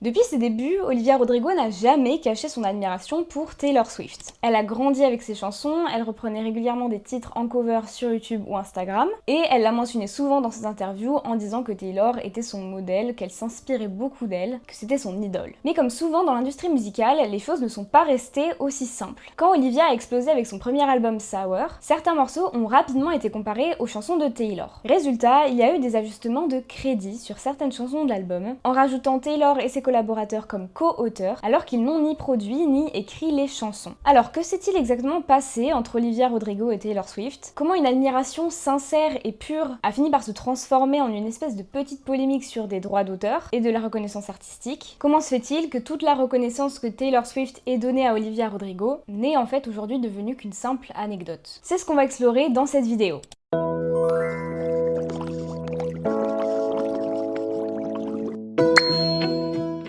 Depuis ses débuts, Olivia Rodrigo n'a jamais caché son admiration pour Taylor Swift. Elle a grandi avec ses chansons, elle reprenait régulièrement des titres en cover sur YouTube ou Instagram, et elle l'a mentionné souvent dans ses interviews en disant que Taylor était son modèle, qu'elle s'inspirait beaucoup d'elle, que c'était son idole. Mais comme souvent dans l'industrie musicale, les choses ne sont pas restées aussi simples. Quand Olivia a explosé avec son premier album Sour, certains morceaux ont rapidement été comparés aux chansons de Taylor. Résultat, il y a eu des ajustements de crédits sur certaines chansons de l'album, en rajoutant Taylor et ses collaborateurs comme co-auteurs, alors qu'ils n'ont ni produit ni écrit les chansons. Alors que s'est-il exactement passé entre Olivia Rodrigo et Taylor Swift? Comment une admiration sincère et pure a fini par se transformer en une espèce de petite polémique sur des droits d'auteur et de la reconnaissance artistique? Comment se fait-il que toute la reconnaissance que Taylor Swift ait donnée à Olivia Rodrigo n'est en fait aujourd'hui devenue qu'une simple anecdote? C'est ce qu'on va explorer dans cette vidéo.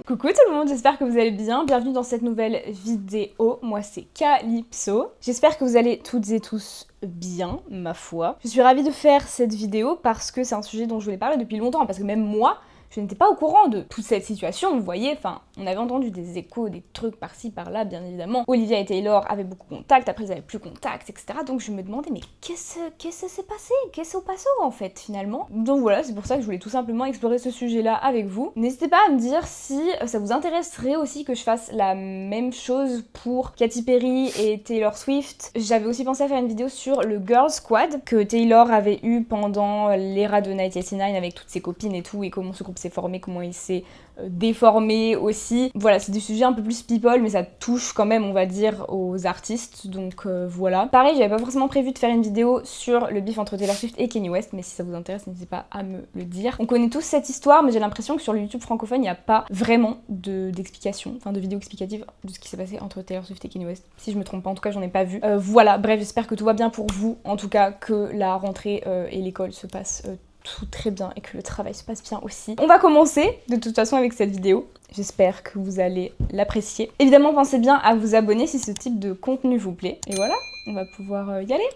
Coucou tout le monde, j'espère que vous allez bien, bienvenue dans cette nouvelle vidéo, moi c'est Calypso. J'espère que vous allez toutes et tous bien, ma foi. Je suis ravie de faire cette vidéo parce que c'est un sujet dont je voulais parler depuis longtemps, parce que même moi, je n'étais pas au courant de toute cette situation, vous voyez, enfin, on avait entendu des échos, des trucs par-ci, par-là, bien évidemment. Olivia et Taylor avaient beaucoup de contact, après ils avaient plus contact, etc. Donc je me demandais, mais qu'est-ce qui s'est passé? Qu'est-ce au passo, en fait, finalement? Donc voilà, c'est pour ça que je voulais tout simplement explorer ce sujet-là avec vous. N'hésitez pas à me dire si ça vous intéresserait aussi que je fasse la même chose pour Katy Perry et Taylor Swift. J'avais aussi pensé à faire une vidéo sur le Girl Squad que Taylor avait eu pendant l'ère de 1989 avec toutes ses copines et tout, et comment ce groupe s'est formé, comment il s'est déformé aussi. Voilà, c'est des sujets un peu plus people, mais ça touche quand même, on va dire, aux artistes, donc voilà. Pareil, j'avais pas forcément prévu de faire une vidéo sur le bif entre Taylor Swift et Kanye West, mais si ça vous intéresse, n'hésitez pas à me le dire. On connaît tous cette histoire, mais j'ai l'impression que sur le YouTube francophone, il n'y a pas vraiment d'explication, enfin de vidéo explicative de ce qui s'est passé entre Taylor Swift et Kanye West. Si je me trompe pas, en tout cas, j'en ai pas vu. Voilà, bref, j'espère que tout va bien pour vous, en tout cas que la rentrée et l'école se passent tout très bien et que le travail se passe bien aussi. On va commencer de toute façon avec cette vidéo. J'espère que vous allez l'apprécier. Évidemment, pensez bien à vous abonner si ce type de contenu vous plaît. Et voilà, on va pouvoir y aller.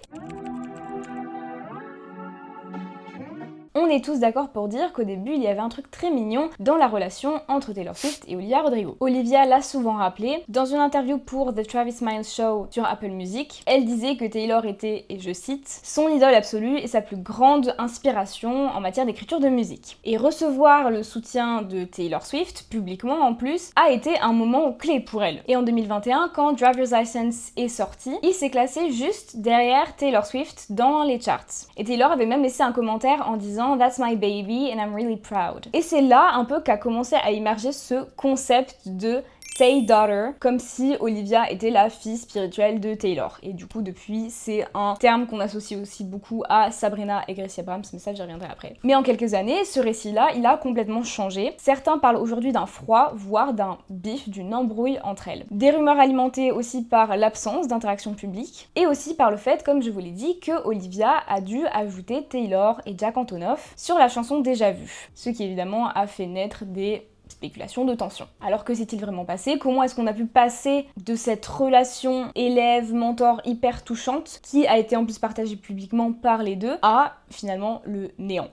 On est tous d'accord pour dire qu'au début, il y avait un truc très mignon dans la relation entre Taylor Swift et Olivia Rodrigo. Olivia l'a souvent rappelé, dans une interview pour The Travis Miles Show sur Apple Music, elle disait que Taylor était, et je cite, son idole absolue et sa plus grande inspiration en matière d'écriture de musique. Et recevoir le soutien de Taylor Swift, publiquement en plus, a été un moment clé pour elle. Et en 2021, quand Driver's License est sorti, il s'est classé juste derrière Taylor Swift dans les charts. Et Taylor avait même laissé un commentaire en disant That's my baby and I'm really proud. Et c'est là un peu qu'a commencé à émerger ce concept de Tay Daughter, comme si Olivia était la fille spirituelle de Taylor. Et du coup, depuis, c'est un terme qu'on associe aussi beaucoup à Sabrina et Gracie Abrams, mais ça, j'y reviendrai après. Mais en quelques années, ce récit-là, il a complètement changé. Certains parlent aujourd'hui d'un froid, voire d'un bif, d'une embrouille entre elles. Des rumeurs alimentées aussi par l'absence d'interaction publique, et aussi par le fait, comme je vous l'ai dit, que Olivia a dû ajouter Taylor et Jack Antonoff sur la chanson Déjà Vu. Ce qui évidemment a fait naître des spéculation de tension. Alors que s'est-il vraiment passé? Comment est-ce qu'on a pu passer de cette relation élève-mentor hyper touchante, qui a été en plus partagée publiquement par les deux, à finalement le néant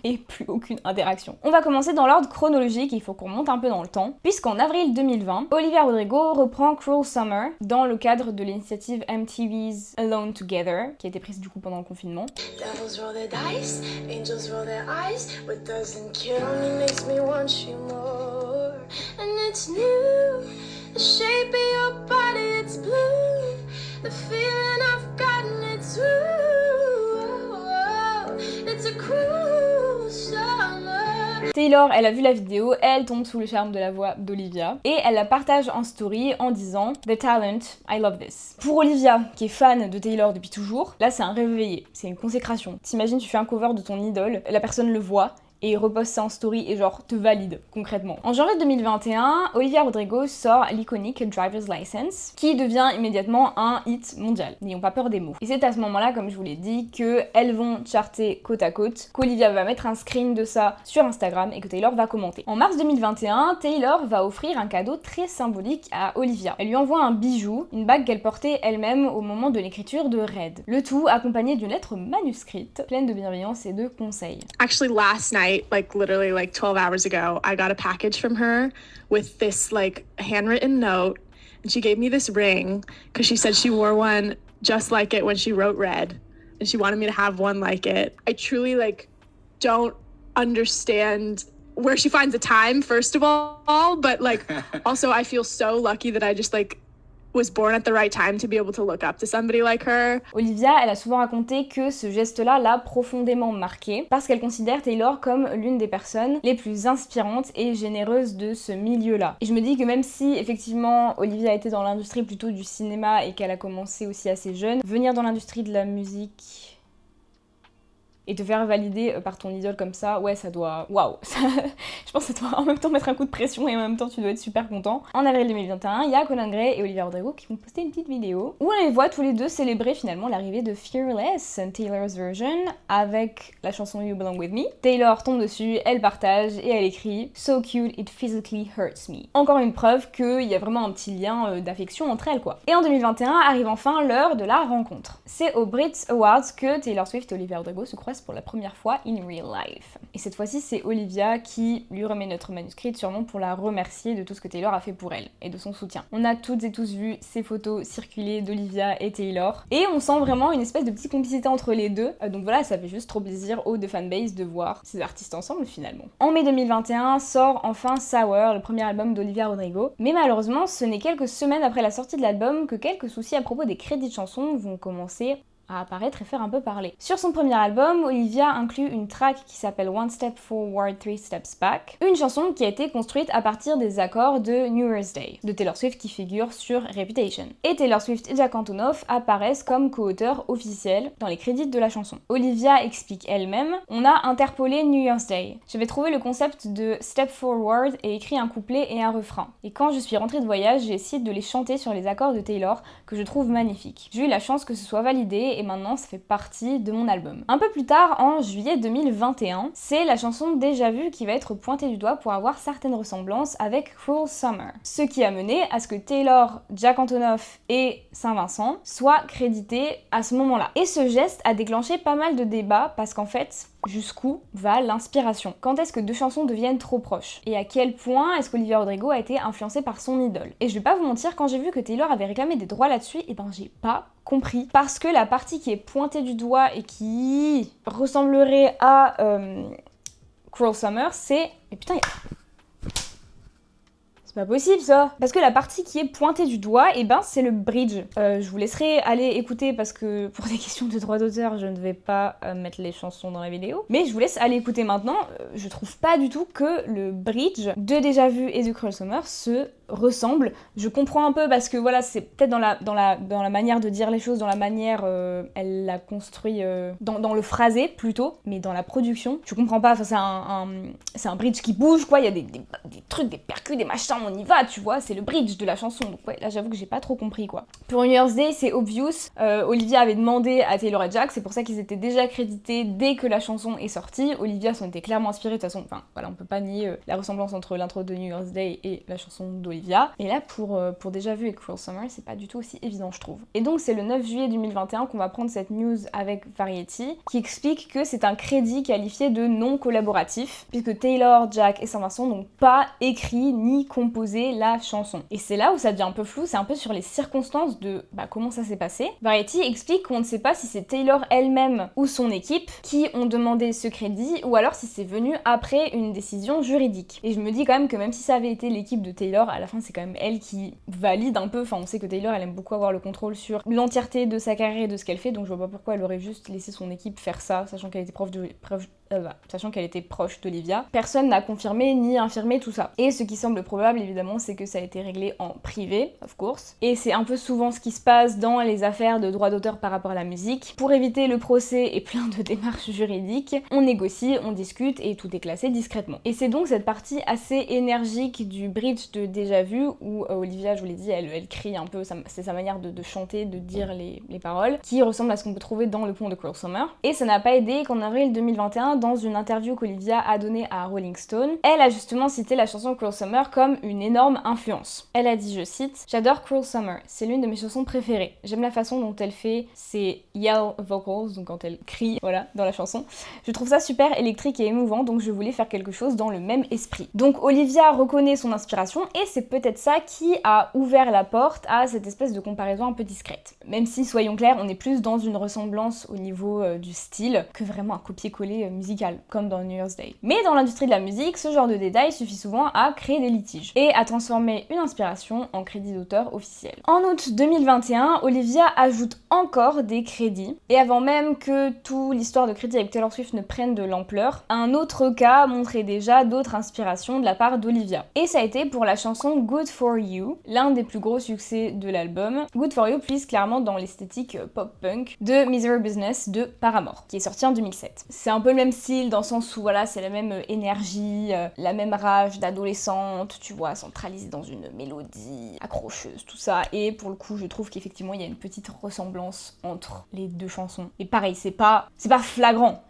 et plus aucune interaction? On va commencer dans l'ordre chronologique, il faut qu'on remonte un peu dans le temps, puisqu'en avril 2020, Olivia Rodrigo reprend Cruel Summer dans le cadre de l'initiative MTV's Alone Together, qui a été prise du coup pendant le confinement. Devils roll their dice, angels roll their eyes, what doesn't kill me makes me want you more. And it's new, the shape of your body, it's blue, the feeling I've gotten, it's it's a cruel summer. Taylor, elle a vu la vidéo, elle tombe sous le charme de la voix d'Olivia et elle la partage en story en disant The talent, I love this. Pour Olivia, qui est fan de Taylor depuis toujours, là c'est un réveillé, c'est une consécration. T'imagines, tu fais un cover de ton idole, la personne le voit et reposte ça en story et genre te valide concrètement. En janvier 2021, Olivia Rodrigo sort l'iconique Driver's License qui devient immédiatement un hit mondial. N'ayons pas peur des mots. Et c'est à ce moment-là, comme je vous l'ai dit, qu'elles vont charter côte à côte, qu'Olivia va mettre un screen de ça sur Instagram et que Taylor va commenter. En mars 2021, Taylor va offrir un cadeau très symbolique à Olivia. Elle lui envoie un bijou, une bague qu'elle portait elle-même au moment de l'écriture de Red. Le tout accompagné d'une lettre manuscrite pleine de bienveillance et de conseils. Actually, last night night, like literally like 12 hours ago, I got a package from her with this like handwritten note, and she gave me this ring because she said she wore one just like it when she wrote Red, and she wanted me to have one like it. I truly like don't understand where she finds the time, first of all, but like also I feel so lucky that I just like was born at the right time to be able to look up to somebody like her. Olivia, elle a souvent raconté que ce geste-là l'a profondément marquée parce qu'elle considère Taylor comme l'une des personnes les plus inspirantes et généreuses de ce milieu-là. Et je me dis que même si effectivement Olivia était dans l'industrie plutôt du cinéma et qu'elle a commencé aussi assez jeune, venir dans l'industrie de la musique et te faire valider par ton idole comme ça, ouais, ça doit... Waouh. Je pense que ça doit en même temps mettre un coup de pression et en même temps tu dois être super content. En avril 2021, il y a Conan Gray et Olivia Rodrigo qui vont poster une petite vidéo où on les voit tous les deux célébrer finalement l'arrivée de Fearless, Taylor's version, avec la chanson You Belong With Me. Taylor tombe dessus, elle partage et elle écrit So cute, it physically hurts me. Encore une preuve qu'il y a vraiment un petit lien d'affection entre elles, quoi. Et en 2021 arrive enfin l'heure de la rencontre. C'est aux Brit Awards que Taylor Swift et Olivia Rodrigo se croisent pour la première fois in real life. Et cette fois-ci, c'est Olivia qui lui remet notre manuscrit, sûrement pour la remercier de tout ce que Taylor a fait pour elle et de son soutien. On a toutes et tous vu ces photos circuler d'Olivia et Taylor et on sent vraiment une espèce de petite complicité entre les deux. Donc voilà, ça fait juste trop plaisir aux deux fanbase de voir ces artistes ensemble finalement. En mai 2021 sort enfin Sour, le premier album d'Olivia Rodrigo. Mais malheureusement, ce n'est quelques semaines après la sortie de l'album que quelques soucis à propos des crédits de chansons vont commencer à apparaître et faire un peu parler. Sur son premier album, Olivia inclut une track qui s'appelle One Step Forward, Three Steps Back, une chanson qui a été construite à partir des accords de New Year's Day, de Taylor Swift qui figure sur Reputation. Et Taylor Swift et Jack Antonoff apparaissent comme co-auteurs officiels dans les crédits de la chanson. Olivia explique elle-même: on a interpolé New Year's Day. J'avais trouvé le concept de Step Forward et écrit un couplet et un refrain. Et quand je suis rentrée de voyage, j'ai essayé de les chanter sur les accords de Taylor, que je trouve magnifiques. J'ai eu la chance que ce soit validé et maintenant ça fait partie de mon album. Un peu plus tard, en juillet 2021, c'est la chanson Déjà Vu qui va être pointée du doigt pour avoir certaines ressemblances avec Cruel Summer. Ce qui a mené à ce que Taylor, Jack Antonoff et Saint-Vincent soient crédités à ce moment-là. Et ce geste a déclenché pas mal de débats parce qu'en fait, jusqu'où va l'inspiration? Quand est-ce que deux chansons deviennent trop proches? Et à quel point est-ce qu'Olivia Rodrigo a été influencée par son idole? Et je vais pas vous mentir, quand j'ai vu que Taylor avait réclamé des droits là-dessus, et ben j'ai pas compris. Parce que la partie qui est pointée du doigt et qui ressemblerait à Cruel Summer, c'est... Mais putain, c'est pas possible ça. Parce que la partie qui est pointée du doigt, et ben c'est le bridge. Je vous laisserai aller écouter parce que pour des questions de droit d'auteur, je ne vais pas mettre les chansons dans la vidéo. Mais je vous laisse aller écouter maintenant. Je trouve pas du tout que le bridge de Déjà Vu et de Cruel Summer se ressemble. Je comprends un peu parce que voilà, c'est peut-être dans la manière de dire les choses, dans la manière elle l'a construit, dans le phrasé plutôt, mais dans la production, je comprends pas. Enfin, c'est un bridge qui bouge quoi, il y a des trucs, des percus, des machins, on y va, tu vois, c'est le bridge de la chanson. Donc ouais, là j'avoue que j'ai pas trop compris quoi. Pour New Year's Day, c'est obvious. Olivia avait demandé à Taylor et Jack, c'est pour ça qu'ils étaient déjà crédités dès que la chanson est sortie. Olivia s'en était clairement inspirée de toute façon. Enfin voilà, on peut pas nier la ressemblance entre l'intro de New Year's Day et la chanson d'Olivia. Et là, pour Déjà Vu et Cruel Summer, c'est pas du tout aussi évident, je trouve. Et donc, c'est le 9 juillet 2021 qu'on va prendre cette news avec Variety, qui explique que c'est un crédit qualifié de non collaboratif, puisque Taylor, Jack et Saint-Vincent n'ont pas écrit ni composé la chanson. Et c'est là où ça devient un peu flou, c'est un peu sur les circonstances de comment ça s'est passé. Variety explique qu'on ne sait pas si c'est Taylor elle-même ou son équipe qui ont demandé ce crédit, ou alors si c'est venu après une décision juridique. Et je me dis quand même que même si ça avait été l'équipe de Taylor, à la fin c'est quand même elle qui valide un peu, enfin on sait que Taylor elle aime beaucoup avoir le contrôle sur l'entièreté de sa carrière et de ce qu'elle fait, donc je vois pas pourquoi elle aurait juste laissé son équipe faire ça, sachant qu'elle était proche d'Olivia. Personne n'a confirmé ni infirmé tout ça. Et ce qui semble probable évidemment, c'est que ça a été réglé en privé, of course. Et c'est un peu souvent ce qui se passe dans les affaires de droit d'auteur par rapport à la musique. Pour éviter le procès et plein de démarches juridiques, on négocie, on discute et tout est classé discrètement. Et c'est donc cette partie assez énergique du bridge de Déjà Vu où Olivia, je vous l'ai dit, elle crie un peu, c'est sa manière de chanter, de dire les paroles, qui ressemble à ce qu'on peut trouver dans le pont de Cruel Summer. Et ça n'a pas aidé qu'en avril 2021, dans une interview qu'Olivia a donnée à Rolling Stone, elle a justement cité la chanson Cruel Summer comme une énorme influence. Elle a dit, je cite, « J'adore Cruel Summer, c'est l'une de mes chansons préférées. J'aime la façon dont elle fait ses yell vocals, donc quand elle crie, voilà, dans la chanson. Je trouve ça super électrique et émouvant, donc je voulais faire quelque chose dans le même esprit. » Donc Olivia reconnaît son inspiration et c'est peut-être ça qui a ouvert la porte à cette espèce de comparaison un peu discrète. Même si, soyons clairs, on est plus dans une ressemblance au niveau du style que vraiment un copier-coller musical, comme dans New Year's Day. Mais dans l'industrie de la musique, ce genre de détail suffit souvent à créer des litiges et à transformer une inspiration en crédit d'auteur officiel. En août 2021, Olivia ajoute encore des crédits, et avant même que toute l'histoire de crédit avec Taylor Swift ne prenne de l'ampleur, un autre cas montrait déjà d'autres inspirations de la part d'Olivia. Et ça a été pour la chanson Good For You, l'un des plus gros succès de l'album. Good For You puise clairement dans l'esthétique pop-punk de Misery Business de Paramore, qui est sorti en 2007. C'est un peu le même style dans le sens où voilà, c'est la même énergie, la même rage d'adolescente, tu vois, centralisée dans une mélodie accrocheuse, tout ça. Et pour le coup, je trouve qu'effectivement, il y a une petite ressemblance entre les deux chansons. Et pareil, c'est pas flagrant,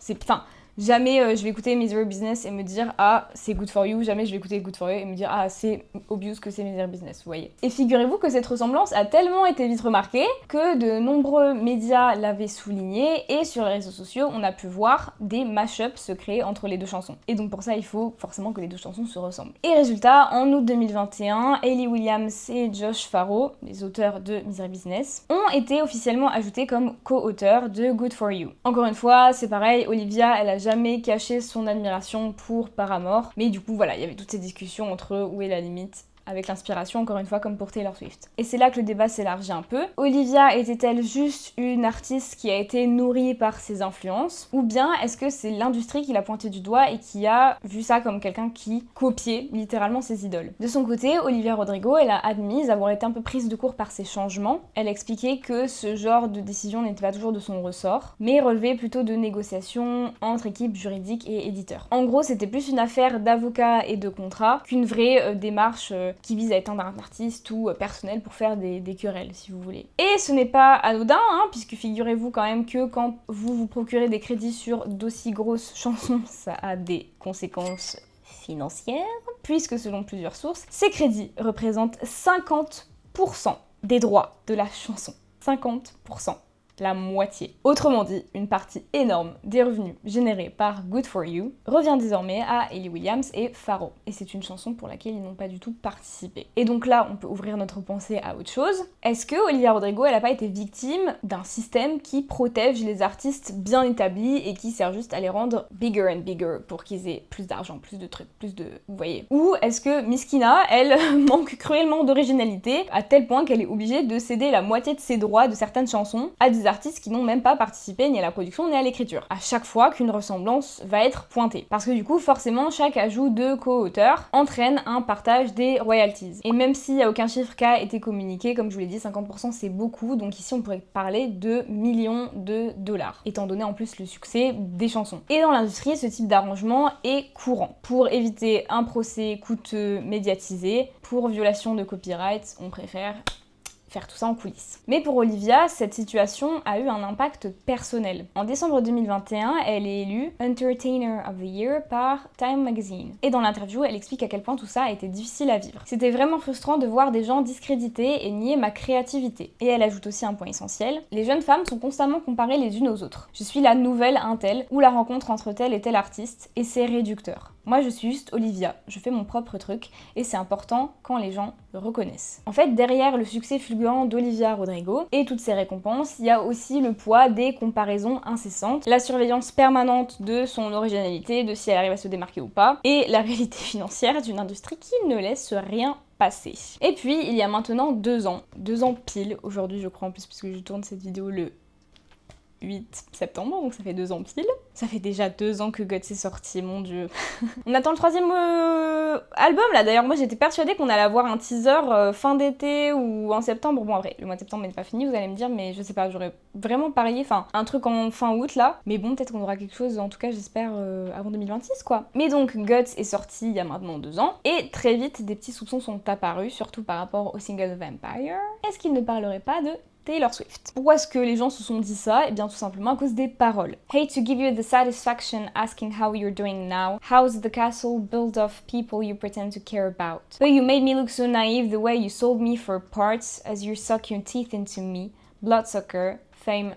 jamais je vais écouter Misery Business et me dire ah c'est Good For You, jamais je vais écouter Good For You et me dire ah c'est obvious que c'est Misery Business, vous voyez. Et figurez-vous que cette ressemblance a tellement été vite remarquée que de nombreux médias l'avaient souligné et sur les réseaux sociaux on a pu voir des mash-ups se créer entre les deux chansons. Et donc pour ça il faut forcément que les deux chansons se ressemblent. Et résultat, en août 2021, Hayley Williams et Josh Farro, les auteurs de Misery Business, ont été officiellement ajoutés comme co-auteurs de Good For You. Encore une fois, c'est pareil, Olivia elle a jamais caché son admiration pour Paramore, mais du coup voilà, il y avait toutes ces discussions entre où est la limite avec l'inspiration, encore une fois, comme pour Taylor Swift. Et c'est là que le débat s'élargit un peu. Olivia était-elle juste une artiste qui a été nourrie par ses influences, ou bien est-ce que c'est l'industrie qui l'a pointé du doigt et qui a vu ça comme quelqu'un qui copiait littéralement ses idoles? De son côté, Olivia Rodrigo, elle a admis avoir été un peu prise de court par ces changements. Elle a expliqué que ce genre de décision n'était pas toujours de son ressort, mais relevait plutôt de négociations entre équipes juridiques et éditeurs. En gros, c'était plus une affaire d'avocats et de contrats qu'une vraie démarche qui vise à éteindre un artiste ou personnel pour faire des querelles, si vous voulez. Et ce n'est pas anodin, puisque figurez-vous quand même que quand vous vous procurez des crédits sur d'aussi grosses chansons, ça a des conséquences financières, puisque selon plusieurs sources, ces crédits représentent 50% des droits de la chanson. 50%. La moitié. Autrement dit, une partie énorme des revenus générés par Good For You revient désormais à Hayley Williams et Farro. Et c'est une chanson pour laquelle ils n'ont pas du tout participé. Et donc là, on peut ouvrir notre pensée à autre chose. Est-ce que Olivia Rodrigo, elle n'a pas été victime d'un système qui protège les artistes bien établis et qui sert juste à les rendre bigger and bigger pour qu'ils aient plus d'argent, plus de trucs, plus de... Vous voyez. Ou est-ce que Miskina, elle, manque cruellement d'originalité à tel point qu'elle est obligée de céder la moitié de ses droits de certaines chansons à des artistes qui n'ont même pas participé ni à la production ni à l'écriture, à chaque fois qu'une ressemblance va être pointée. Parce que du coup, forcément, chaque ajout de co-auteur entraîne un partage des royalties. Et même s'il n'y a aucun chiffre qui a été communiqué, comme je vous l'ai dit, 50% c'est beaucoup, donc ici on pourrait parler de millions de dollars, étant donné en plus le succès des chansons. Et dans l'industrie, ce type d'arrangement est courant. Pour éviter un procès coûteux médiatisé, pour violation de copyright, on préfère faire tout ça en coulisses. Mais pour Olivia, cette situation a eu un impact personnel. En décembre 2021, elle est élue Entertainer of the Year par Time Magazine. Et dans l'interview, elle explique à quel point tout ça a été difficile à vivre. C'était vraiment frustrant de voir des gens discréditer et nier ma créativité. Et elle ajoute aussi un point essentiel, les jeunes femmes sont constamment comparées les unes aux autres. Je suis la nouvelle Intel ou la rencontre entre tel et tel artiste, et c'est réducteur. Moi, je suis juste Olivia, je fais mon propre truc, et c'est important quand les gens le reconnaissent. En fait, derrière le succès fulgurant d'Olivia Rodrigo et toutes ces récompenses, il y a aussi le poids des comparaisons incessantes, la surveillance permanente de son originalité, de si elle arrive à se démarquer ou pas, et la réalité financière d'une industrie qui ne laisse rien passer. Et puis, il y a maintenant 2 ans pile, aujourd'hui je crois en plus, puisque je tourne cette vidéo le 8 septembre, donc ça fait 2 ans pile. Ça fait déjà 2 ans que Guts est sorti, mon dieu. On attend le 3e album là, d'ailleurs moi j'étais persuadée qu'on allait avoir un teaser fin d'été ou en septembre. Bon après, le mois de septembre n'est pas fini, vous allez me dire, mais je sais pas, j'aurais vraiment parié, enfin un truc en fin août là. Mais bon, peut-être qu'on aura quelque chose, en tout cas j'espère avant 2026 quoi. Mais donc Guts est sorti il y a maintenant 2 ans, et très vite des petits soupçons sont apparus, surtout par rapport au single Vampire. Est-ce qu'il ne parlerait pas de Taylor Swift. Pourquoi est-ce que les gens se sont dit ça? Eh bien tout simplement à cause des paroles. Hate to give you the satisfaction asking how you're doing now. How's the castle built of people you pretend to care about? But you made me look so naive the way you sold me for parts as you suck your teeth into me. Bloodsucker, fame,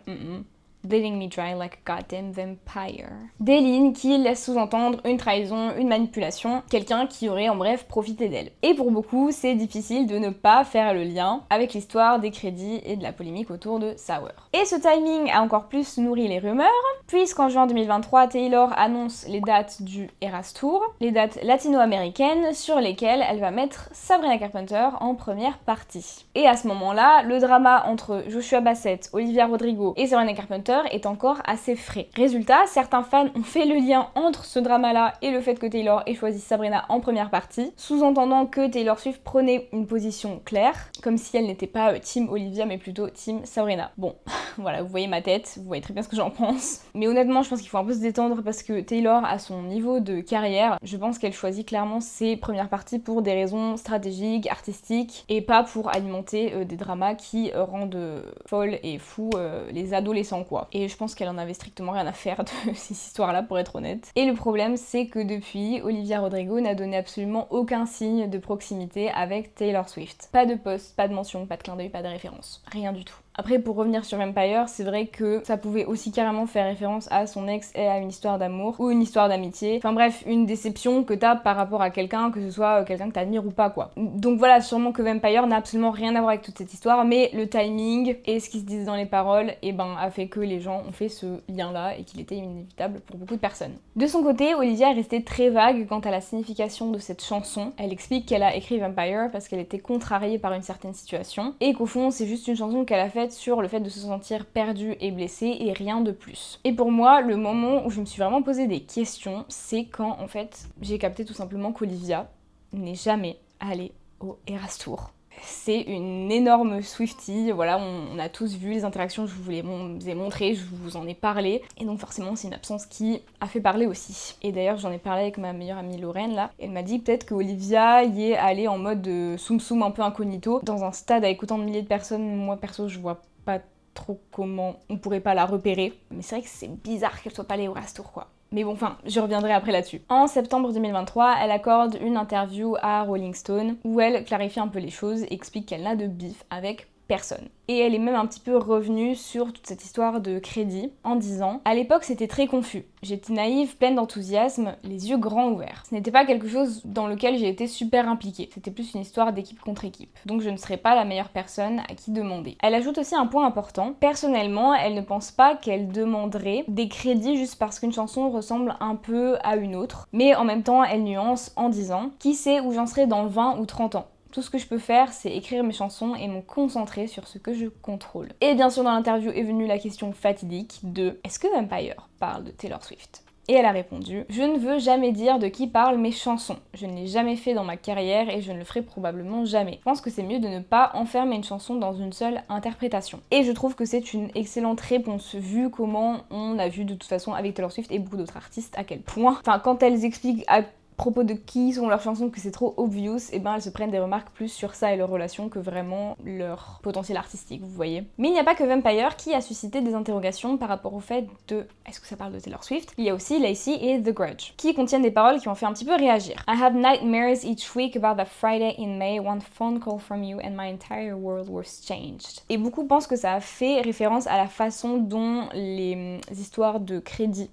bleeding me dry like a goddamn vampire. Des lignes qui laissent sous-entendre une trahison, une manipulation, quelqu'un qui aurait en bref profité d'elle. Et pour beaucoup, c'est difficile de ne pas faire le lien avec l'histoire des crédits et de la polémique autour de Sour. Et ce timing a encore plus nourri les rumeurs, puisqu'en juin 2023, Taylor annonce les dates du Eras Tour, les dates latino-américaines sur lesquelles elle va mettre Sabrina Carpenter en première partie. Et à ce moment-là, le drama entre Joshua Bassett, Olivia Rodrigo et Sabrina Carpenter est encore assez frais. Résultat, certains fans ont fait le lien entre ce drama-là et le fait que Taylor ait choisi Sabrina en première partie, sous-entendant que Taylor Swift prenait une position claire, comme si elle n'était pas team Olivia mais plutôt team Sabrina. Bon, voilà, vous voyez ma tête, vous voyez très bien ce que j'en pense. Mais honnêtement, je pense qu'il faut un peu se détendre parce que Taylor, à son niveau de carrière, je pense qu'elle choisit clairement ses premières parties pour des raisons stratégiques, artistiques, et pas pour alimenter des dramas qui rendent folles et fous les adolescents, quoi. Et je pense qu'elle en avait strictement rien à faire de ces histoires-là, pour être honnête. Et le problème, c'est que depuis, Olivia Rodrigo n'a donné absolument aucun signe de proximité avec Taylor Swift. Pas de post, pas de mention, pas de clin d'œil, pas de référence. Rien du tout. Après, pour revenir sur Vampire, c'est vrai que ça pouvait aussi carrément faire référence à son ex et à une histoire d'amour ou une histoire d'amitié. Enfin bref, une déception que t'as par rapport à quelqu'un, que ce soit quelqu'un que t'admires ou pas, quoi. Donc voilà, sûrement que Vampire n'a absolument rien à voir avec toute cette histoire, mais le timing et ce qui se disait dans les paroles, a fait que les gens ont fait ce lien-là et qu'il était inévitable pour beaucoup de personnes. De son côté, Olivia est restée très vague quant à la signification de cette chanson. Elle explique qu'elle a écrit Vampire parce qu'elle était contrariée par une certaine situation et qu'au fond, c'est juste une chanson qu'elle a faite sur le fait de se sentir perdue et blessée et rien de plus. Et pour moi, le moment où je me suis vraiment posé des questions, c'est quand en fait j'ai capté tout simplement qu'Olivia n'est jamais allée au Eras Tour. C'est une énorme Swiftie, voilà, on a tous vu les interactions, je vous les ai montrées, je vous en ai parlé, et donc forcément c'est une absence qui a fait parler aussi. Et d'ailleurs j'en ai parlé avec ma meilleure amie Lorraine là, elle m'a dit peut-être que Olivia y est allée en mode soum soum un peu incognito, dans un stade avec autant de milliers de personnes, moi perso je vois pas trop comment on pourrait pas la repérer, mais c'est vrai que c'est bizarre qu'elle soit pas allée au Eras Tour, quoi. Mais bon, enfin, je reviendrai après là-dessus. En septembre 2023, elle accorde une interview à Rolling Stone où elle clarifie un peu les choses et explique qu'elle n'a de bif avec personne. Et elle est même un petit peu revenue sur toute cette histoire de crédit en disant « À l'époque, c'était très confus. J'étais naïve, pleine d'enthousiasme, les yeux grands ouverts. Ce n'était pas quelque chose dans lequel j'ai été super impliquée. C'était plus une histoire d'équipe contre équipe. Donc je ne serais pas la meilleure personne à qui demander. » Elle ajoute aussi un point important. Personnellement, elle ne pense pas qu'elle demanderait des crédits juste parce qu'une chanson ressemble un peu à une autre. Mais en même temps, elle nuance en disant « Qui sait où j'en serai dans 20 ou 30 ans ? Tout ce que je peux faire, c'est écrire mes chansons et me concentrer sur ce que je contrôle. » Et bien sûr, dans l'interview est venue la question fatidique de « Est-ce que Vampire parle de Taylor Swift ?» Et elle a répondu « Je ne veux jamais dire de qui parlent mes chansons. Je ne l'ai jamais fait dans ma carrière et je ne le ferai probablement jamais. Je pense que c'est mieux de ne pas enfermer une chanson dans une seule interprétation. » Et je trouve que c'est une excellente réponse, vu comment on a vu de toute façon avec Taylor Swift et beaucoup d'autres artistes à quel point, enfin quand elles expliquent à propos de qui sont leurs chansons, que c'est trop obvious, et ben elles se prennent des remarques plus sur ça et leur relation que vraiment leur potentiel artistique, vous voyez. Mais il n'y a pas que Vampire qui a suscité des interrogations par rapport au fait de est-ce que ça parle de Taylor Swift. Il y a aussi Lacey et The Grudge, qui contiennent des paroles qui ont fait un petit peu réagir. I have nightmares each week about that Friday in May, one phone call from you and my entire world was changed. Et beaucoup pensent que ça a fait référence à la façon dont les histoires de crédit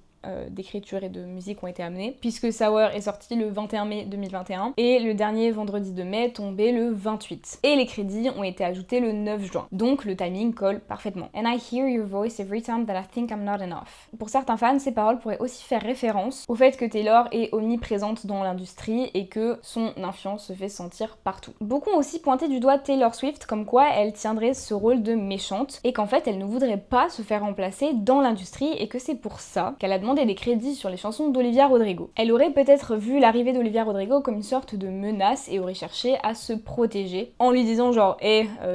d'écriture et de musique ont été amenées, puisque Sour est sorti le 21 mai 2021 et le dernier vendredi de mai tombait le 28. Et les crédits ont été ajoutés le 9 juin. Donc le timing colle parfaitement. And I hear your voice every time that I think I'm not enough. Pour certains fans, ces paroles pourraient aussi faire référence au fait que Taylor est omniprésente dans l'industrie et que son influence se fait sentir partout. Beaucoup ont aussi pointé du doigt Taylor Swift comme quoi elle tiendrait ce rôle de méchante et qu'en fait elle ne voudrait pas se faire remplacer dans l'industrie et que c'est pour ça qu'elle a demandé demander des crédits sur les chansons d'Olivia Rodrigo. Elle aurait peut-être vu l'arrivée d'Olivia Rodrigo comme une sorte de menace et aurait cherché à se protéger en lui disant genre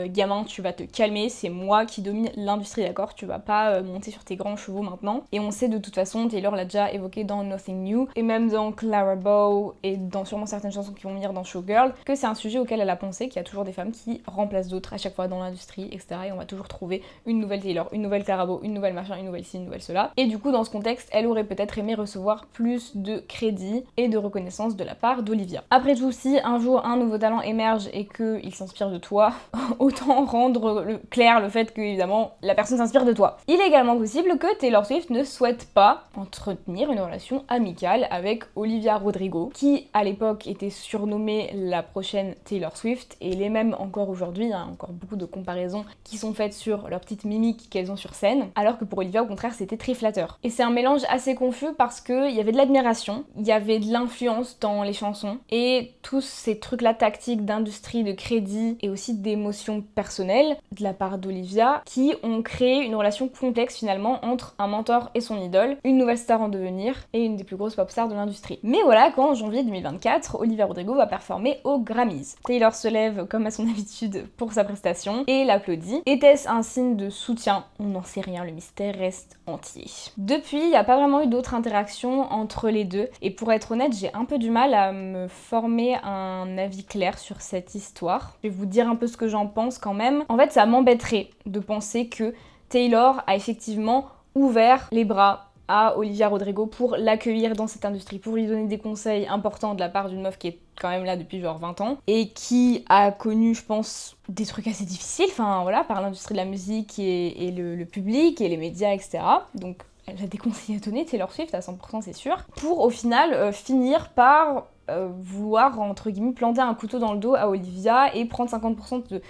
gamin, tu vas te calmer, c'est moi qui domine l'industrie, d'accord, tu vas pas monter sur tes grands chevaux maintenant. Et on sait de toute façon, Taylor l'a déjà évoqué dans Nothing New et même dans Clara Bow et dans sûrement certaines chansons qui vont venir dans Showgirl, que c'est un sujet auquel elle a pensé, qu'il y a toujours des femmes qui remplacent d'autres à chaque fois dans l'industrie, etc. Et on va toujours trouver une nouvelle Taylor, une nouvelle Clara Bow, une nouvelle machin, une nouvelle ci, une nouvelle cela. Et du coup dans ce contexte, elle aurait peut-être aimé recevoir plus de crédit et de reconnaissance de la part d'Olivia. Après tout, si un jour un nouveau talent émerge et qu'il s'inspire de toi, autant rendre clair le fait que évidemment la personne s'inspire de toi. Il est également possible que Taylor Swift ne souhaite pas entretenir une relation amicale avec Olivia Rodrigo, qui à l'époque était surnommée la prochaine Taylor Swift, et il est même encore aujourd'hui, encore beaucoup de comparaisons qui sont faites sur leurs petites mimiques qu'elles ont sur scène, alors que pour Olivia au contraire c'était très flatteur. Et c'est un mélange assez confus parce qu'il y avait de l'admiration, il y avait de l'influence dans les chansons, et tous ces trucs-là tactiques d'industrie, de crédit et aussi d'émotions personnelles de la part d'Olivia qui ont créé une relation complexe finalement entre un mentor et son idole, une nouvelle star en devenir et une des plus grosses pop stars de l'industrie. Mais voilà qu'en janvier 2024, Olivia Rodrigo va performer aux Grammys. Taylor se lève comme à son habitude pour sa prestation et l'applaudit. Était-ce un signe de soutien? On n'en sait rien, le mystère reste entier. Depuis, il n'y a pas vraiment eu d'autres interactions entre les deux et pour être honnête, j'ai un peu du mal à me former un avis clair sur cette histoire. Je vais vous dire un peu ce que j'en pense quand même. En fait, ça m'embêterait de penser que Taylor a effectivement ouvert les bras à Olivia Rodrigo pour l'accueillir dans cette industrie, pour lui donner des conseils importants de la part d'une meuf qui est quand même là depuis genre 20 ans et qui a connu, je pense, des trucs assez difficiles, enfin voilà, par l'industrie de la musique et le public et les médias, etc. Donc elle a des conseils à donner, Taylor Swift à 100% c'est sûr, pour au final finir par vouloir entre guillemets planter un couteau dans le dos à Olivia et prendre 50% de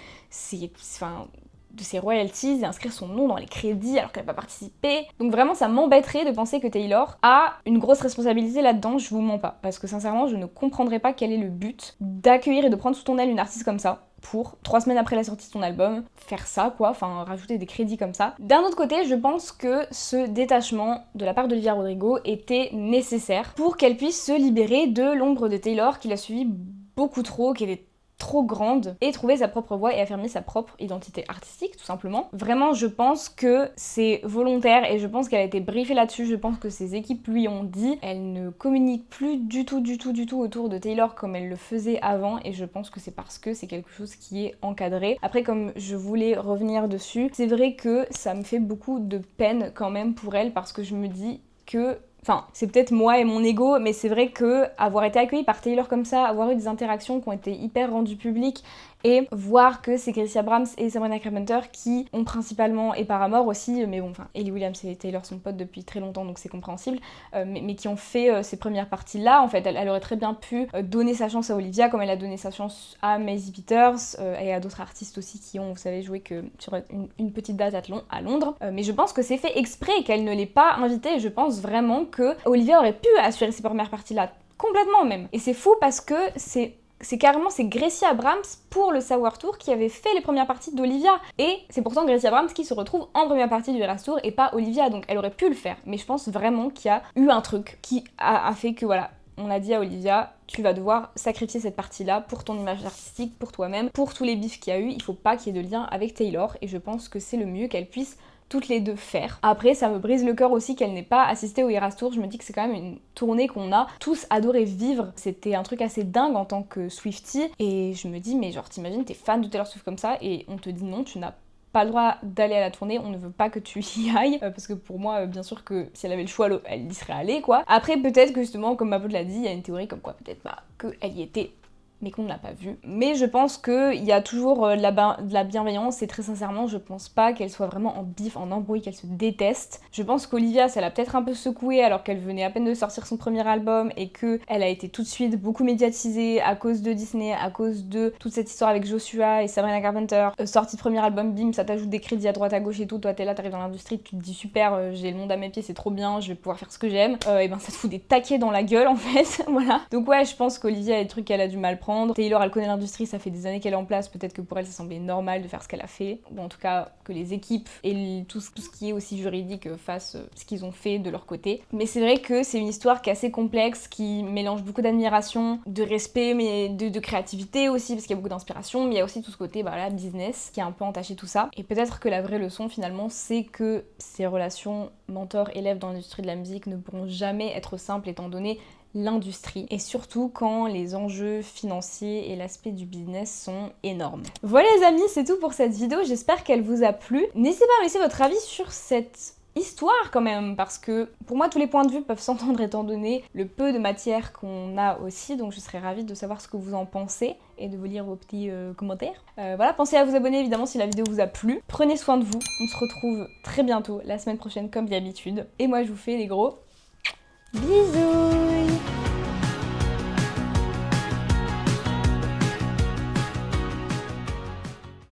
ses royalties et inscrire son nom dans les crédits alors qu'elle n'a pas participé. Donc vraiment ça m'embêterait de penser que Taylor a une grosse responsabilité là-dedans, je vous mens pas. Parce que sincèrement je ne comprendrais pas quel est le but d'accueillir et de prendre sous ton aile une artiste comme ça pour 3 semaines après la sortie de son album, faire ça quoi, enfin rajouter des crédits comme ça. D'un autre côté, je pense que ce détachement de la part d'Olivia Rodrigo était nécessaire pour qu'elle puisse se libérer de l'ombre de Taylor qui l'a suivie beaucoup trop, qui était trop grande, et trouver sa propre voix et affirmer sa propre identité artistique tout simplement. Vraiment je pense que c'est volontaire et je pense qu'elle a été briefée là-dessus, je pense que ses équipes lui ont dit, elle ne communique plus du tout autour de Taylor comme elle le faisait avant et je pense que c'est parce que c'est quelque chose qui est encadré. Après comme je voulais revenir dessus, c'est vrai que ça me fait beaucoup de peine quand même pour elle parce que je me dis que enfin, c'est peut-être moi et mon ego, mais c'est vrai que avoir été accueillie par Taylor comme ça, avoir eu des interactions qui ont été hyper rendues publiques et voir que c'est Gracie Abrams et Sabrina Carpenter qui ont principalement, et Paramore aussi, mais bon, enfin, Hayley Williams et Taylor sont potes depuis très longtemps donc c'est compréhensible, mais qui ont fait ces premières parties-là. En fait, elle aurait très bien pu donner sa chance à Olivia comme elle a donné sa chance à Maisie Peters et à d'autres artistes aussi qui ont, vous savez, joué que sur une petite date à Londres. Mais je pense que c'est fait exprès qu'elle ne l'ait pas invitée et je pense vraiment que Olivia aurait pu assurer ces premières parties-là, complètement même. Et c'est fou parce que c'est Gracie Abrams pour le Sour Tour qui avait fait les premières parties d'Olivia. Et c'est pourtant Gracie Abrams qui se retrouve en première partie du Eras Tour et pas Olivia. Donc elle aurait pu le faire. Mais je pense vraiment qu'il y a eu un truc qui a fait que voilà, on a dit à Olivia, tu vas devoir sacrifier cette partie-là pour ton image artistique, pour toi-même, pour tous les bifs qu'il y a eu. Il faut pas qu'il y ait de lien avec Taylor. Et je pense que c'est le mieux qu'elle puisse toutes les deux faire. Après, ça me brise le cœur aussi qu'elle n'ait pas assisté au Eras Tour. Je me dis que c'est quand même une tournée qu'on a tous adoré vivre. C'était un truc assez dingue en tant que Swiftie. Et je me dis, mais genre, t'imagines, t'es fan de Taylor Swift comme ça et on te dit non, tu n'as pas le droit d'aller à la tournée, on ne veut pas que tu y ailles, parce que pour moi, bien sûr que si elle avait le choix, elle y serait allée, quoi. Après, peut-être que justement, comme ma pote l'a dit, il y a une théorie comme quoi peut-être qu'elle y était, mais qu'on ne l'a pas vue. Mais je pense qu'il y a toujours de la bienveillance et très sincèrement, je pense pas qu'elle soit vraiment en bif, en embrouille, qu'elle se déteste. Je pense qu'Olivia, ça l'a peut-être un peu secouée alors qu'elle venait à peine de sortir son premier album et qu'elle a été tout de suite beaucoup médiatisée à cause de Disney, à cause de toute cette histoire avec Joshua et Sabrina Carpenter. Sortie de premier album, bim, ça t'ajoute des crédits à droite à gauche et tout. Toi t'es là, t'arrives dans l'industrie, tu te dis super, j'ai le monde à mes pieds, c'est trop bien, je vais pouvoir faire ce que j'aime. Et ben ça te fout des taquets dans la gueule en fait, voilà. Donc ouais, je pense qu'Olivia, les trucs qu'elle a du mal prendre, comprendre. Taylor, elle connaît l'industrie, ça fait des années qu'elle est en place, peut-être que pour elle ça semblait normal de faire ce qu'elle a fait, ou en tout cas que les équipes et tout ce qui est aussi juridique fassent ce qu'ils ont fait de leur côté. Mais c'est vrai que c'est une histoire qui est assez complexe, qui mélange beaucoup d'admiration, de respect, mais de créativité aussi, parce qu'il y a beaucoup d'inspiration, mais il y a aussi tout ce côté business qui a un peu entaché tout ça. Et peut-être que la vraie leçon finalement, c'est que ces relations mentor-élève dans l'industrie de la musique ne pourront jamais être simples étant donné l'industrie, et surtout quand les enjeux financiers et l'aspect du business sont énormes. Voilà les amis, c'est tout pour cette vidéo, j'espère qu'elle vous a plu. N'hésitez pas à me laisser votre avis sur cette histoire quand même, parce que pour moi tous les points de vue peuvent s'entendre étant donné le peu de matière qu'on a aussi, donc je serais ravie de savoir ce que vous en pensez et de vous lire vos petits commentaires. Voilà, pensez à vous abonner évidemment si la vidéo vous a plu. Prenez soin de vous, on se retrouve très bientôt la semaine prochaine comme d'habitude, et moi je vous fais des gros bisous.